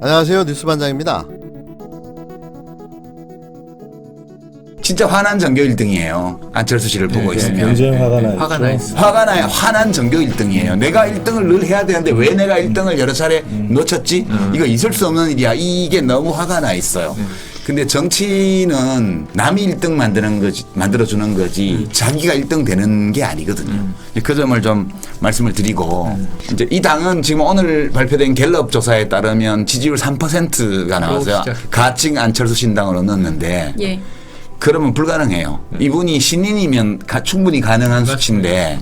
안녕하세요, 뉴스반장입니다. 진짜 화난 전교 1등이에요. 안철수 씨를 보고 있으면. 굉장히 화가 나 화가 있죠. 나 있어. 화가 나요. 화난 전교 1등이에요. 내가 1등을 늘 해야 되는데 왜 내가 1등을 여러 차례 놓쳤지? 이거 있을 수 없는 일이야. 이게 너무 화가 나 있어요. 근데 정치는 남이 1등 만들어주는 거지 자기가 1등 되는 게 아니거든요. 그 점을 좀 말씀을 드리고 이제 이 당은 지금 오늘 발표된 갤럽 조사에 따르면 지지율 3%가 나와서 가칭 안철수 신당으로 넣었는데 예. 그러면 불가능해요. 이분이 신인이면 충분히 가능한 수치인데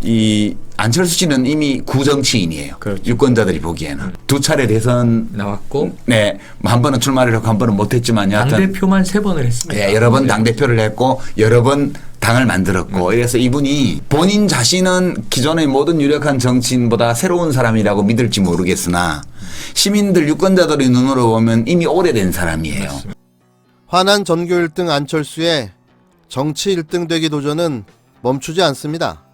이 안철수 씨는 이미 구정치인이에요. 그렇죠. 유권자들이 보기에는 두 차례 대선 나왔고 네, 한 번은 출마를 하고 한 번은 못했지만 여하튼 당대표만 3번을 했습니다. 예, 여러 번 당대표를 했고 여러 번 당을 만들었고 그래서 이분이 본인 자신은 기존의 모든 유력한 정치인보다 새로운 사람이라고 믿을지 모르겠으나 시민들 유권자들의 눈으로 보면 이미 오래된 사람이에요. 화난 전교 1등 안철수의 정치 1등 되기 도전은 멈추지 않습니다.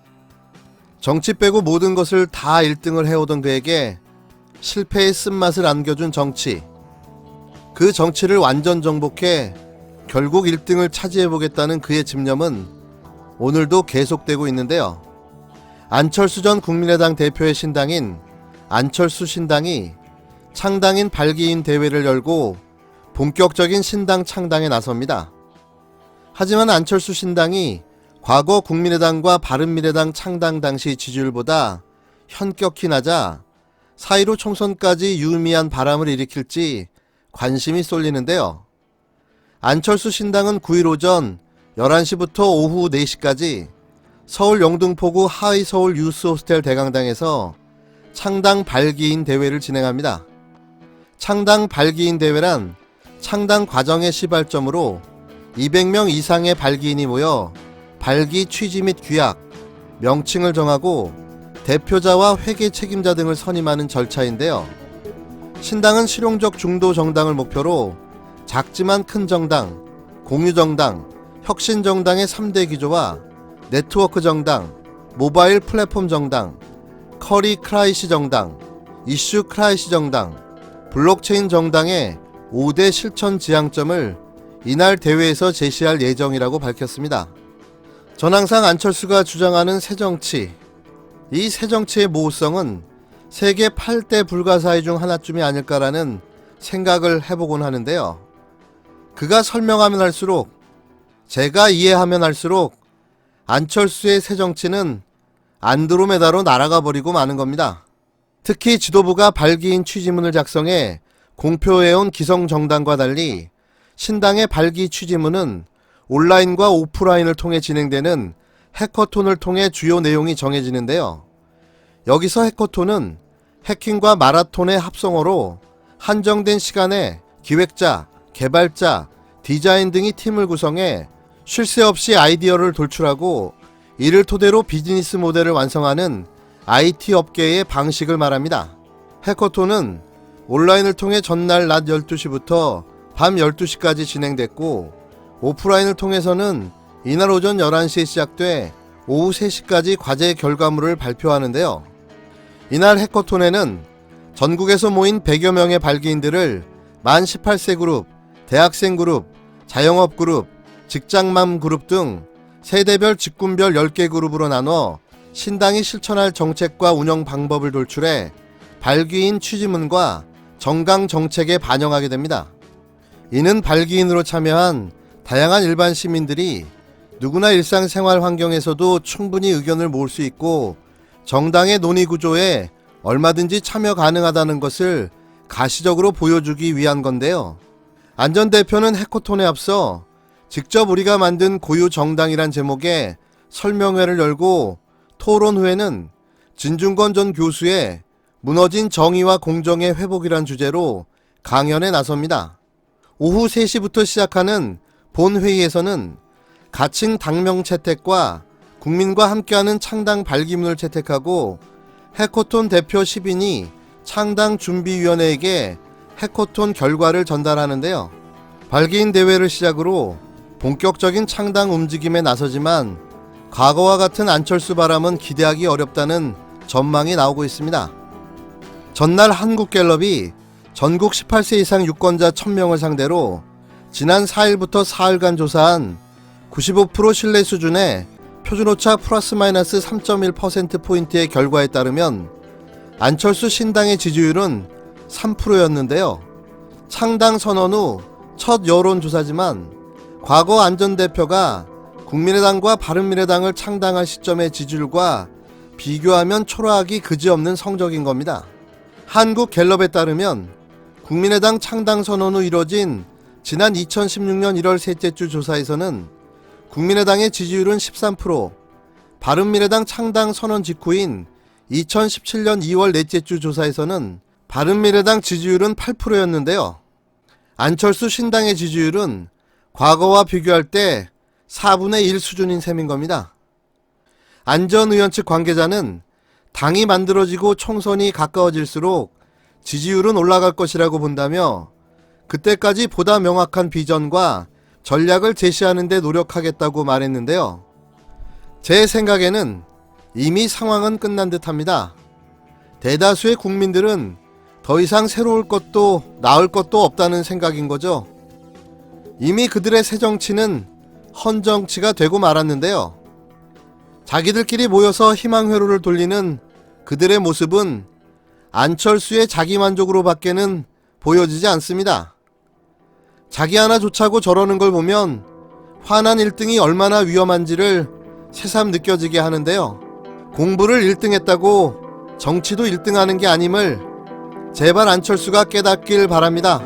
정치 빼고 모든 것을 다 1등을 해오던 그에게 실패의 쓴맛을 안겨준 정치. 그 정치를 완전 정복해 결국 1등을 차지해보겠다는 그의 집념은 오늘도 계속되고 있는데요. 안철수 전 국민의당 대표의 신당인 안철수 신당이 창당인 발기인 대회를 열고 본격적인 신당 창당에 나섭니다. 하지만 안철수 신당이 과거 국민의당과 바른미래당 창당 당시 지지율보다 현격히 낮아 4.15 총선까지 유의미한 바람을 일으킬지 관심이 쏠리는데요. 안철수 신당은 9일 오전 11시부터 오후 4시까지 서울 영등포구 하이서울 유스호스텔 대강당에서 창당 발기인 대회를 진행합니다. 창당 발기인 대회란 창당 과정의 시발점으로 200명 이상의 발기인이 모여 발기 취지 및 규약, 명칭을 정하고 대표자와 회계 책임자 등을 선임하는 절차인데요. 신당은 실용적 중도 정당을 목표로 작지만 큰 정당, 공유정당, 혁신정당의 3대 기조와 네트워크 정당, 모바일 플랫폼 정당, 커리 크라이시 정당, 이슈 크라이시 정당, 블록체인 정당의 5대 실천 지향점을 이날 대회에서 제시할 예정이라고 밝혔습니다. 전항상 안철수가 주장하는 새정치, 이 새정치의 모호성은 세계 8대 불가사의 중 하나쯤이 아닐까라는 생각을 해보곤 하는데요. 그가 설명하면 할수록, 제가 이해하면 할수록 안철수의 새정치는 안드로메다로 날아가 버리고 마는 겁니다. 특히 지도부가 발기인 취지문을 작성해 공표해온 기성정당과 달리 신당의 발기 취지문은 온라인과 오프라인을 통해 진행되는 해커톤을 통해 주요 내용이 정해지는데요. 여기서 해커톤은 해킹과 마라톤의 합성어로 한정된 시간에 기획자, 개발자, 디자인 등이 팀을 구성해 쉴 새 없이 아이디어를 돌출하고 이를 토대로 비즈니스 모델을 완성하는 IT 업계의 방식을 말합니다. 해커톤은 온라인을 통해 전날 낮 12시부터 밤 12시까지 진행됐고 오프라인을 통해서는 이날 오전 11시에 시작돼 오후 3시까지 과제 결과물을 발표하는데요. 이날 해커톤에는 전국에서 모인 100여 명의 발기인들을 만 18세 그룹, 대학생 그룹, 자영업 그룹, 직장맘 그룹 등 세대별 직군별 10개 그룹으로 나눠 신당이 실천할 정책과 운영 방법을 돌출해 발기인 취지문과 정강 정책에 반영하게 됩니다. 이는 발기인으로 참여한 다양한 일반 시민들이 누구나 일상생활 환경에서도 충분히 의견을 모을 수 있고 정당의 논의 구조에 얼마든지 참여 가능하다는 것을 가시적으로 보여주기 위한 건데요. 안 전 대표는 해커톤에 앞서 직접 우리가 만든 고유 정당이란 제목의 설명회를 열고 토론 후에는 진중권 전 교수의 무너진 정의와 공정의 회복이란 주제로 강연에 나섭니다. 오후 3시부터 시작하는 본회의에서는 가칭 당명 채택과 국민과 함께하는 창당 발기문을 채택하고 해커톤 대표 10인이 창당 준비위원회에게 해커톤 결과를 전달하는데요. 발기인 대회를 시작으로 본격적인 창당 움직임에 나서지만 과거와 같은 안철수 바람은 기대하기 어렵다는 전망이 나오고 있습니다. 전날 한국갤럽이 전국 18세 이상 유권자 1000명을 상대로 지난 4일부터 사흘간 조사한 95% 신뢰 수준의 표준오차 플러스 마이너스 3.1%포인트의 결과에 따르면 안철수 신당의 지지율은 3%였는데요. 창당 선언 후 첫 여론조사지만 과거 안 전 대표가 국민의당과 바른미래당을 창당할 시점의 지지율과 비교하면 초라하기 그지없는 성적인 겁니다. 한국갤럽에 따르면 국민의당 창당 선언 후 이뤄진 지난 2016년 1월 셋째 주 조사에서는 국민의당의 지지율은 13%, 바른미래당 창당 선언 직후인 2017년 2월 넷째 주 조사에서는 바른미래당 지지율은 8%였는데요. 안철수 신당의 지지율은 과거와 비교할 때 4분의 1 수준인 셈인 겁니다. 안 전 의원 측 관계자는 당이 만들어지고 총선이 가까워질수록 지지율은 올라갈 것이라고 본다며 그때까지 보다 명확한 비전과 전략을 제시하는 데 노력하겠다고 말했는데요. 제 생각에는 이미 상황은 끝난 듯합니다. 대다수의 국민들은 더 이상 새로울 것도 나을 것도 없다는 생각인 거죠. 이미 그들의 새 정치는 헌정치가 되고 말았는데요. 자기들끼리 모여서 희망회로를 돌리는 그들의 모습은 안철수의 자기만족으로 밖에는 보여지지 않습니다. 자기 하나 좋자고 저러는 걸 보면 화난 1등이 얼마나 위험한지를 새삼 느껴지게 하는데요. 공부를 1등했다고 정치도 1등하는 게 아님을 제발 안철수가 깨닫길 바랍니다.